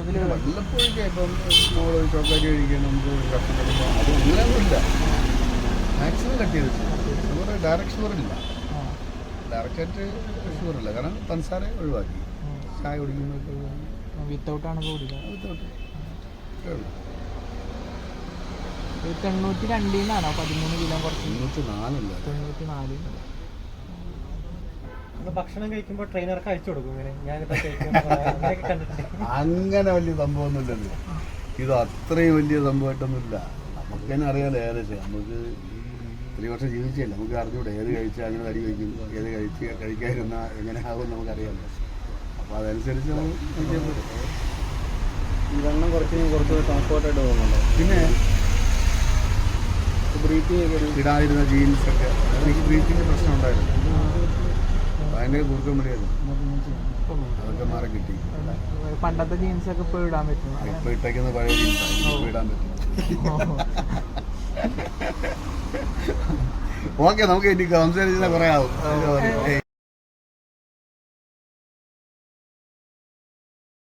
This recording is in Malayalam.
വല്ലപ്പോഴൊക്കെ ഇപ്പം നമ്മൾ ചോക്ലേറ്റ് കഴിക്കാൻ നമുക്ക് കഷ്ണം കഴിയുമ്പോൾ അത് അങ്ങനെയൊന്നുമില്ല. മാക്സിമം കട്ട് ചെയ്ത് ഷുഗർ ഡയറക്റ്റ് ഷുഗറില്ല, ഡയറക്റ്റായിട്ട് ഷുഗറില്ല. കാരണം പഞ്ചസാര ഒഴിവാക്കി, ചായ കുടിക്കുന്നതൊക്കെ ഒഴിവാക്കി. വിത്തൗട്ടാണ് കുടിക്കുന്നത്. വിത്തൗട്ട് 92-ാണോ 13 കിലോ കുറച്ച്? 94. ഭക്ഷണം കഴിക്കുമ്പോൾ ട്രെയിനർക്ക് അയച്ചു കൊടുക്കും. അങ്ങനെ വലിയ സംഭവമൊന്നുമില്ലല്ലോ, ഇത് അത്രയും വലിയ സംഭവമായിട്ടൊന്നുമില്ല. നമുക്ക് തന്നെ അറിയാലോ ഏകദേശം. നമുക്ക് 3 വർഷം ജീവിച്ചല്ലേ, നമുക്ക് അറിഞ്ഞൂടെ ഏത് കഴിച്ചാൽ അങ്ങനെ തടി വയ്ക്കും, ഏത് കഴിക്കാതിരുന്നാൽ എങ്ങനെ ആകും നമുക്കറിയാമല്ലോ. അപ്പോൾ അതനുസരിച്ച് നമ്മൾ കഴിക്കാൻ പറ്റും. ഇതെണ്ണം കുറച്ച് കംഫർട്ടായിട്ട് തോന്നുന്നുണ്ടോ? പിന്നെ ബ്രീത്തിങ് ഇടാതിരുന്ന ജീൻസൊക്കെ എനിക്ക് ബ്രീത്തിൻ്റെ പ്രശ്നം ഉണ്ടായിരുന്നു, ഭയങ്കര കുറുക്കം മടിയായിരുന്നു. അതൊക്കെ മാറി കിട്ടി. പണ്ടത്തെ ജീൻസൊക്കെ ഇപ്പോൾ ഇടാൻ പറ്റും. ഇപ്പോൾ ഇട്ടേക്കുന്ന പഴയ ജീൻസാണ്, ഇപ്പോൾ ഇടാൻ പറ്റും. ഓക്കെ, നമുക്ക് എനിക്ക് സംസാരിച്ചാൽ കുറേ ആവും.